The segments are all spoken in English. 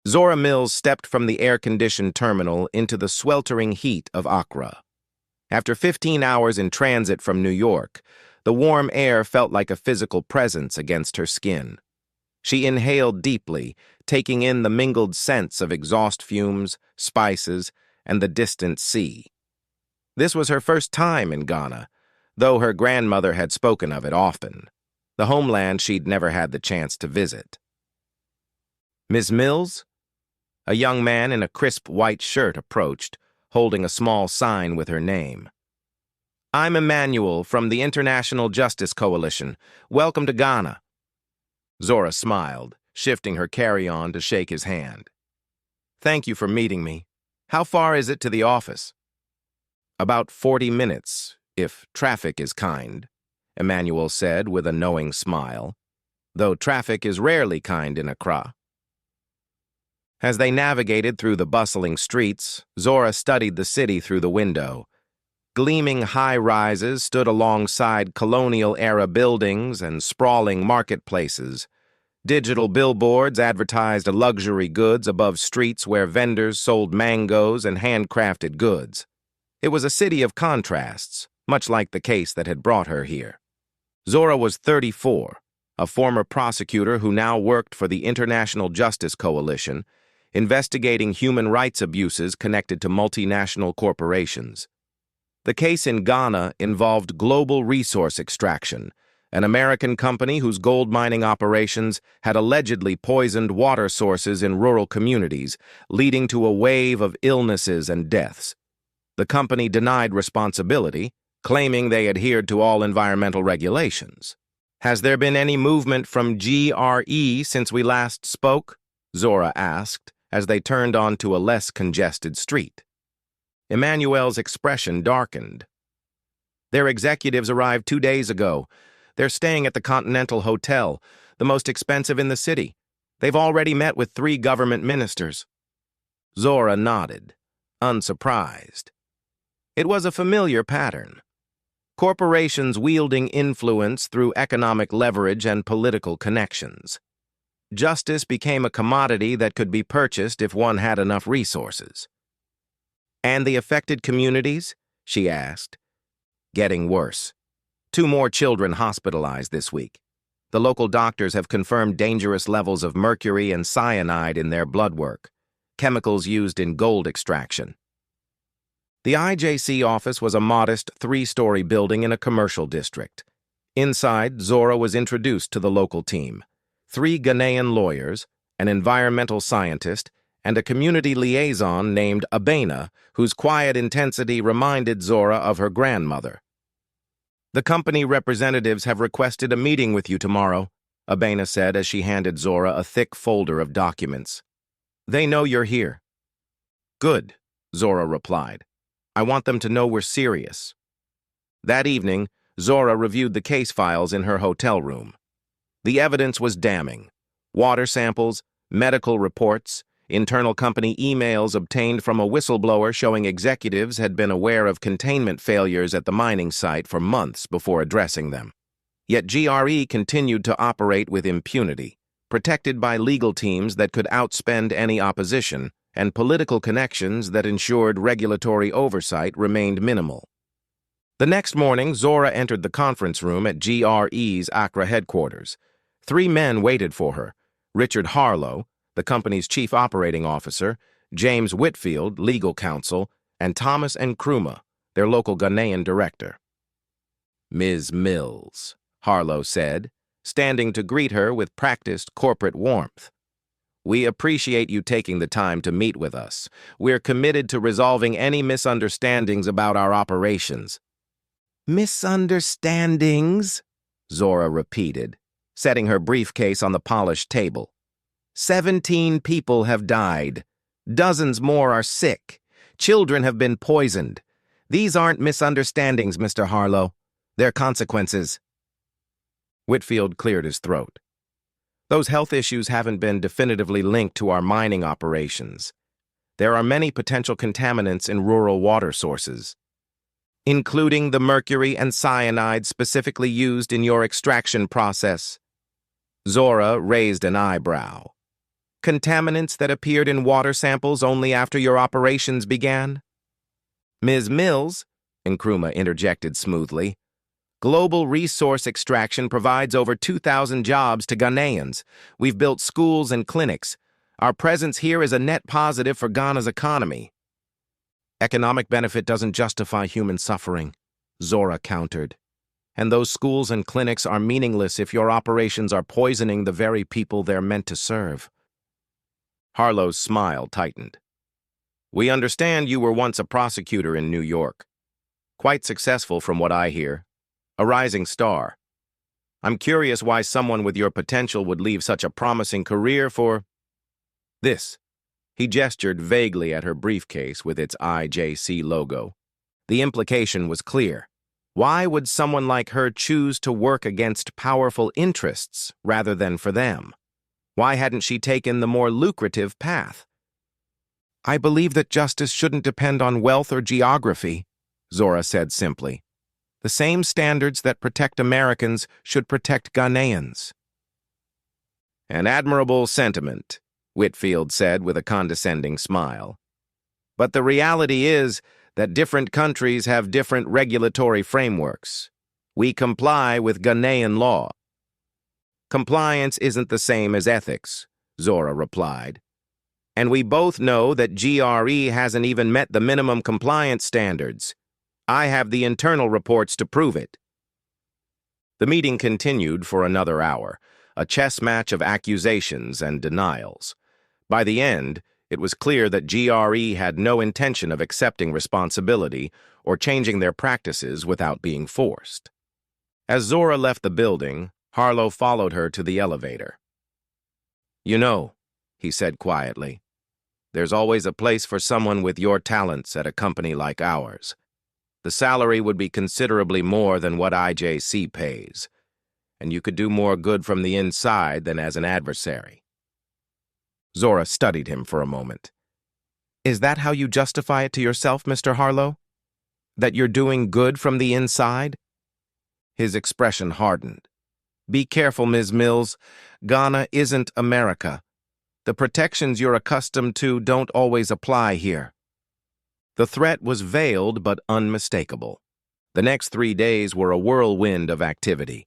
Zora Mills stepped from the air-conditioned terminal into the sweltering heat of Accra. After 15 hours in transit from New York, the warm air felt like a physical presence against her skin. She inhaled deeply, taking in the mingled scents of exhaust fumes, spices, and the distant sea. This was her first time in Ghana, though her grandmother had spoken of it often, the homeland she'd never had the chance to visit. "Miss Mills?" A young man in a crisp white shirt approached, holding a small sign with her name. "I'm Emmanuel from the International Justice Coalition. Welcome to Ghana." Zora smiled, shifting her carry-on to shake his hand. "Thank you for meeting me. How far is it to the office?" "About 40 minutes, if traffic is kind," Emmanuel said with a knowing smile, though traffic is rarely kind in Accra. As they navigated through the bustling streets, Zora studied the city through the window. Gleaming high-rises stood alongside colonial-era buildings and sprawling marketplaces. Digital billboards advertised luxury goods above streets where vendors sold mangoes and handcrafted goods. It was a city of contrasts, much like the case that had brought her here. Zora was 34, a former prosecutor who now worked for the International Justice Coalition, investigating human rights abuses connected to multinational corporations. The case in Ghana involved global resource extraction, an American company whose gold mining operations had allegedly poisoned water sources in rural communities, leading to a wave of illnesses and deaths. The company denied responsibility, claiming they adhered to all environmental regulations. "Has there been any movement from GRE since we last spoke?" Zora asked, as they turned onto a less congested street. Emmanuel's expression darkened. "Their executives arrived 2 days ago. They're staying at the Continental Hotel, the most expensive in the city. They've already met with 3 government ministers." Zora nodded, unsurprised. It was a familiar pattern. Corporations wielding influence through economic leverage and political connections. Justice became a commodity that could be purchased if one had enough resources. "And the affected communities?" she asked. "Getting worse. 2 more children hospitalized this week. The local doctors have confirmed dangerous levels of mercury and cyanide in their blood work, chemicals used in gold extraction." The IJC office was a modest 3-story building in a commercial district. Inside, Zora was introduced to the local team. 3 Ghanaian lawyers, an environmental scientist, and a community liaison named Abena, whose quiet intensity reminded Zora of her grandmother. "The company representatives have requested a meeting with you tomorrow," Abena said as she handed Zora a thick folder of documents. "They know you're here." "Good," Zora replied. "I want them to know we're serious." That evening, Zora reviewed the case files in her hotel room. The evidence was damning. Water samples, medical reports, internal company emails obtained from a whistleblower showing executives had been aware of containment failures at the mining site for months before addressing them. Yet GRE continued to operate with impunity, protected by legal teams that could outspend any opposition and political connections that ensured regulatory oversight remained minimal. The next morning, Zora entered the conference room at GRE's Accra headquarters. 3 men waited for her: Richard Harlow, the company's chief operating officer, James Whitfield, legal counsel, and Thomas Nkrumah, their local Ghanaian director. "Ms. Mills," Harlow said, standing to greet her with practiced corporate warmth. "We appreciate you taking the time to meet with us. We're committed to resolving any misunderstandings about our operations." "Misunderstandings?" Zora repeated, setting her briefcase on the polished table. 17 people have died. Dozens more are sick. Children have been poisoned. These aren't misunderstandings, Mr. Harlow. They're consequences. Whitfield cleared his throat. "Those health issues haven't been definitively linked to our mining operations. There are many potential contaminants in rural water sources, including the mercury and cyanide specifically used in your extraction process." Zora raised an eyebrow. contaminants that appeared in water samples only after your operations began? Ms. Mills, Nkrumah interjected smoothly, global resource extraction provides over 2,000 jobs to Ghanaians. We've built schools and clinics. Our presence here is a net positive for Ghana's economy. Economic benefit doesn't justify human suffering, Zora countered. And those schools and clinics are meaningless if your operations are poisoning the very people they're meant to serve. Harlow's smile tightened. We understand you were once a prosecutor in New York. Quite successful from what I hear. A rising star. I'm curious why someone with your potential would leave such a promising career for this. He gestured vaguely at her briefcase with its IJC logo. The implication was clear. Why would someone like her choose to work against powerful interests rather than for them? Why hadn't she taken the more lucrative path? I believe that justice shouldn't depend on wealth or geography, Zora said simply. The same standards that protect Americans should protect Ghanaians. An admirable sentiment, Whitfield said with a condescending smile. But the reality is that different countries have different regulatory frameworks. We comply with Ghanaian law. Compliance isn't the same as ethics, Zora replied. And we both know that GRE hasn't even met the minimum compliance standards. I have the internal reports to prove it. The meeting continued for another hour, a chess match of accusations and denials. By the end, it was clear that GRE had no intention of accepting responsibility or changing their practices without being forced. As Zora left the building, Harlow followed her to the elevator. You know, he said quietly, there's always a place for someone with your talents at a company like ours. The salary would be considerably more than what IJC pays, and you could do more good from the inside than as an adversary. Zora studied him for a moment. Is that how you justify it to yourself, Mr. Harlow? That you're doing good from the inside? His expression hardened. Be careful, Ms. Mills. Ghana isn't America. The protections you're accustomed to don't always apply here. The threat was veiled but unmistakable. The next 3 days were a whirlwind of activity.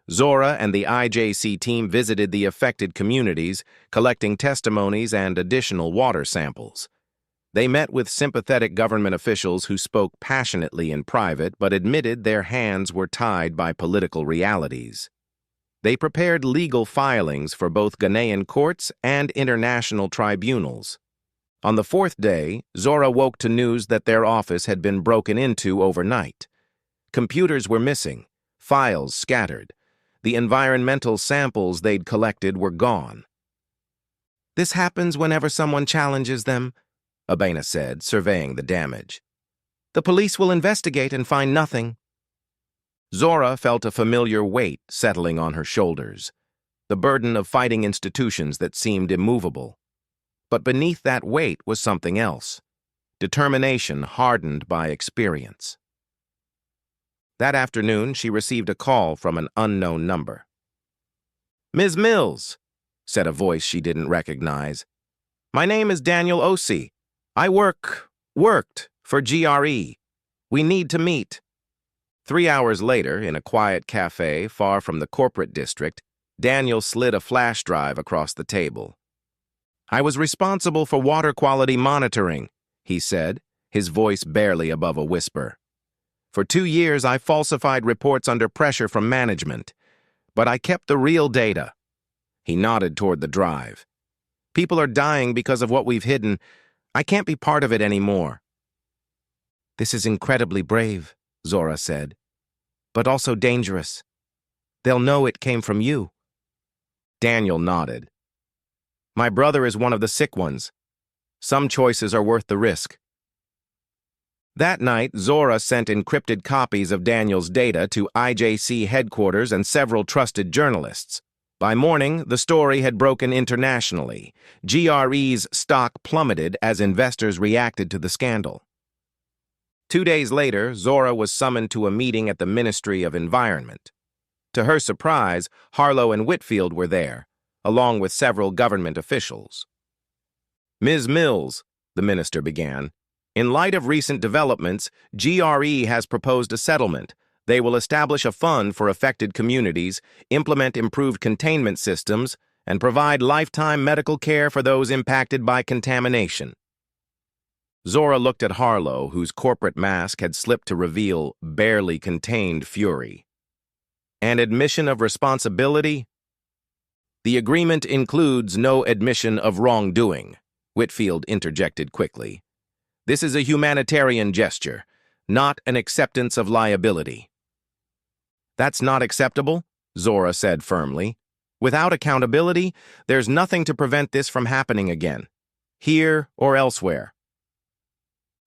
Zora and the IJC team visited the affected communities, collecting testimonies and additional water samples. They met with sympathetic government officials who spoke passionately in private but admitted their hands were tied by political realities. They prepared legal filings for both Ghanaian courts and international tribunals. On the 4th day, Zora woke to news that their office had been broken into overnight. Computers were missing, files scattered. The environmental samples they'd collected were gone. This happens whenever someone challenges them, Abena said, surveying the damage. The police will investigate and find nothing. Zora felt a familiar weight settling on her shoulders, the burden of fighting institutions that seemed immovable. But beneath that weight was something else, determination hardened by experience. That afternoon, she received a call from an unknown number. Ms. Mills, said a voice she didn't recognize. My name is Daniel Osei. I worked for GRE. We need to meet. 3 hours later, in a quiet cafe far from the corporate district, Daniel slid a flash drive across the table. I was responsible for water quality monitoring, he said, his voice barely above a whisper. For 2 years, I falsified reports under pressure from management, but I kept the real data. He nodded toward the drive. People are dying because of what we've hidden. I can't be part of it anymore. This is incredibly brave, Zora said, but also dangerous. They'll know it came from you. Daniel nodded. My brother is one of the sick ones. Some choices are worth the risk. That night, Zora sent encrypted copies of Daniel's data to IJC headquarters and several trusted journalists. By morning, the story had broken internationally. GRE's stock plummeted as investors reacted to the scandal. 2 days later, Zora was summoned to a meeting at the Ministry of Environment. To her surprise, Harlow and Whitfield were there, along with several government officials. Ms. Mills, the minister began, in light of recent developments, GRE has proposed a settlement. They will establish a fund for affected communities, implement improved containment systems, and provide lifetime medical care for those impacted by contamination. Zora looked at Harlow, whose corporate mask had slipped to reveal barely contained fury. An admission of responsibility? The agreement includes no admission of wrongdoing, Whitfield interjected quickly. This is a humanitarian gesture, not an acceptance of liability. That's not acceptable, Zora said firmly. Without accountability, there's nothing to prevent this from happening again, here or elsewhere.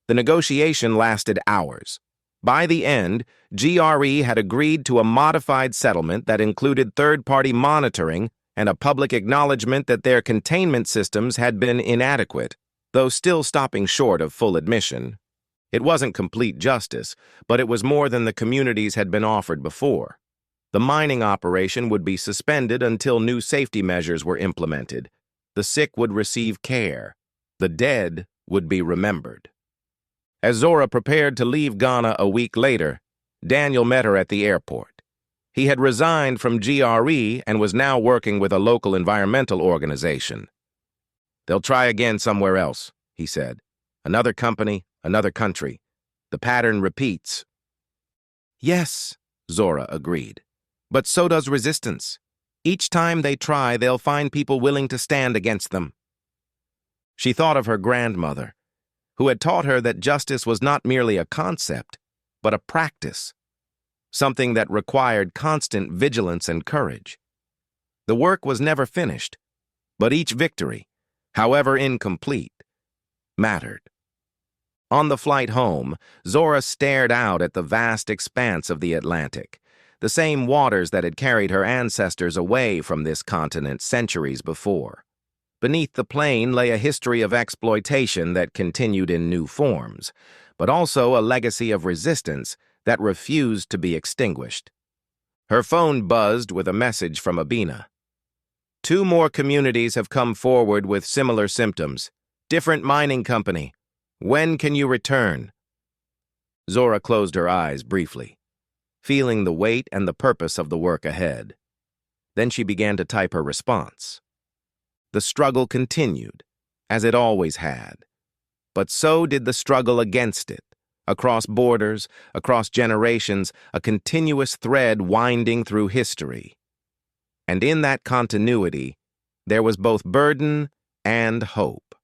The negotiation lasted hours. By the end, GRE had agreed to a modified settlement that included third-party monitoring and a public acknowledgement that their containment systems had been inadequate, though still stopping short of full admission. It wasn't complete justice, but it was more than the communities had been offered before. The mining operation would be suspended until new safety measures were implemented. The sick would receive care. The dead would be remembered. As Zora prepared to leave Ghana a week later, Daniel met her at the airport. He had resigned from GRE and was now working with a local environmental organization. They'll try again somewhere else, he said. Another company, another country. The pattern repeats. Yes, Zora agreed. But so does resistance. Each time they try, they'll find people willing to stand against them. She thought of her grandmother, who had taught her that justice was not merely a concept, but a practice, something that required constant vigilance and courage. The work was never finished, but each victory, however incomplete, mattered. On the flight home, Zora stared out at the vast expanse of the Atlantic, the same waters that had carried her ancestors away from this continent centuries before. Beneath the plane lay a history of exploitation that continued in new forms, but also a legacy of resistance that refused to be extinguished. Her phone buzzed with a message from Abina. 2 more communities have come forward with similar symptoms. Different mining company. When can you return? Zora closed her eyes briefly, feeling the weight and the purpose of the work ahead. Then she began to type her response. The struggle continued, as it always had. But so did the struggle against it, across borders, across generations, a continuous thread winding through history. And in that continuity, there was both burden and hope.